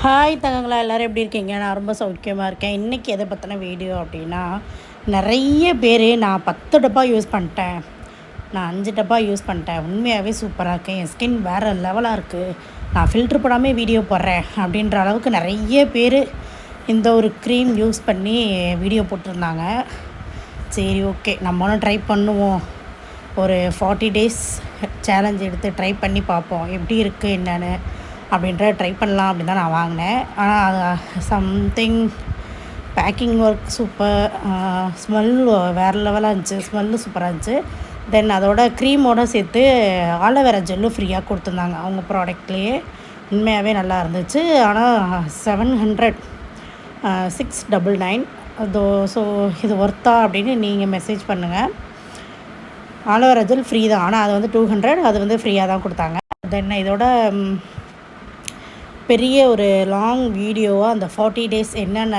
Hi தங்கங்களா, எல்லோரும் எப்படி இருக்கீங்க? நான் ரொம்ப சௌக்கியமாக இருக்கேன். இன்றைக்கி எதை பற்றின வீடியோ அப்படின்னா, நிறைய பேர் நான் 10 டப்பா யூஸ் பண்ணிட்டேன், நான் 5 டப்பா யூஸ் பண்ணிட்டேன், உண்மையாகவே சூப்பராக இருக்கேன், என் ஸ்கின் வேறு லெவலாக இருக்குது, நான் ஃபில்ட்ரு போடாமல் வீடியோ போடுறேன் அப்படின்ற அளவுக்கு நிறைய பேர் இந்த ஒரு க்ரீம் யூஸ் பண்ணி வீடியோ போட்டிருந்தாங்க. சரி, ஓகே, நம்மளும் ட்ரை பண்ணுவோம். ஒரு 40 டேஸ் சேலஞ்ச் எடுத்து ட்ரை பண்ணி பார்ப்போம் எப்படி இருக்குது என்னென்னு அப்படின்ற ட்ரை பண்ணலாம் அப்படின்னு தான் நான் வாங்கினேன். ஆனால் அது something packing work super, smell வேறு லெவலாக இருந்துச்சு, ஸ்மெல்லு சூப்பராக இருந்துச்சு. தென் அதோட க்ரீமோடு சேர்த்து ஆலோவேரா ஜெல்லும் ஃப்ரீயாக கொடுத்துருந்தாங்க அவங்க ப்ராடக்ட்லேயே. உண்மையாகவே நல்லா இருந்துச்சு. ஆனால் 700 699 அதோ. ஸோ இது ஒர்த்தா அப்படின்னு நீங்கள் மெசேஜ் பண்ணுங்கள். ஆலோவேரா ஜெல் ஃப்ரீ தான், ஆனால் அது வந்து 200, அது வந்து ஃப்ரீயாக தான் கொடுத்தாங்க. தென் இதோட பெரிய ஒரு லாங் வீடியோவாக அந்த 40 டேஸ் என்னென்ன,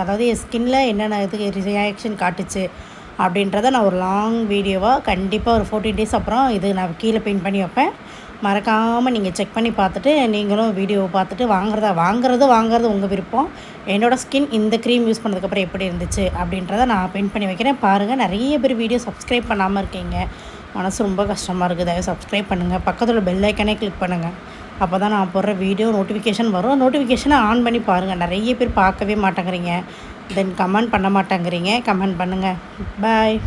அதாவது என் ஸ்கின்னில் என்னென்ன இது ரியாக்ஷன் காட்டுச்சு அப்படின்றத நான் ஒரு லாங் வீடியோவாக கண்டிப்பாக ஒரு 14 டேஸ் அப்புறம் இது நான் கீழே பின் பண்ணி வைப்பேன். மறக்காமல் நீங்கள் செக் பண்ணி பார்த்துட்டு நீங்களும் வீடியோவை பார்த்துட்டு வாங்குறது உங்கள் விருப்பம். என்னோடய ஸ்கின் இந்த க்ரீம் யூஸ் பண்ணதுக்கப்புறம் எப்படி இருந்துச்சு அப்படின்றத நான் பின் பண்ணி வைக்கிறேன். பாருங்கள், நிறைய பேர் வீடியோ சப்ஸ்கிரைப் பண்ணாமல் இருக்கீங்க, மனசு ரொம்ப கஷ்டமாக இருக்குது. அதை சப்ஸ்கிரைப் பண்ணுங்கள், பக்கத்தில் பெல் ஐக்கனே கிளிக் பண்ணுங்கள். அப்போ தான் நான் போடுற வீடியோ நோட்டிஃபிகேஷன் வரும். நோட்டிஃபிகேஷனை ஆன் பண்ணி பாருங்கள். நிறைய பேர் பார்க்கவே மாட்டேங்கிறீங்க, தென் கமெண்ட் பண்ண மாட்டேங்கிறீங்க. கமெண்ட் பண்ணுங்கள். பாய்.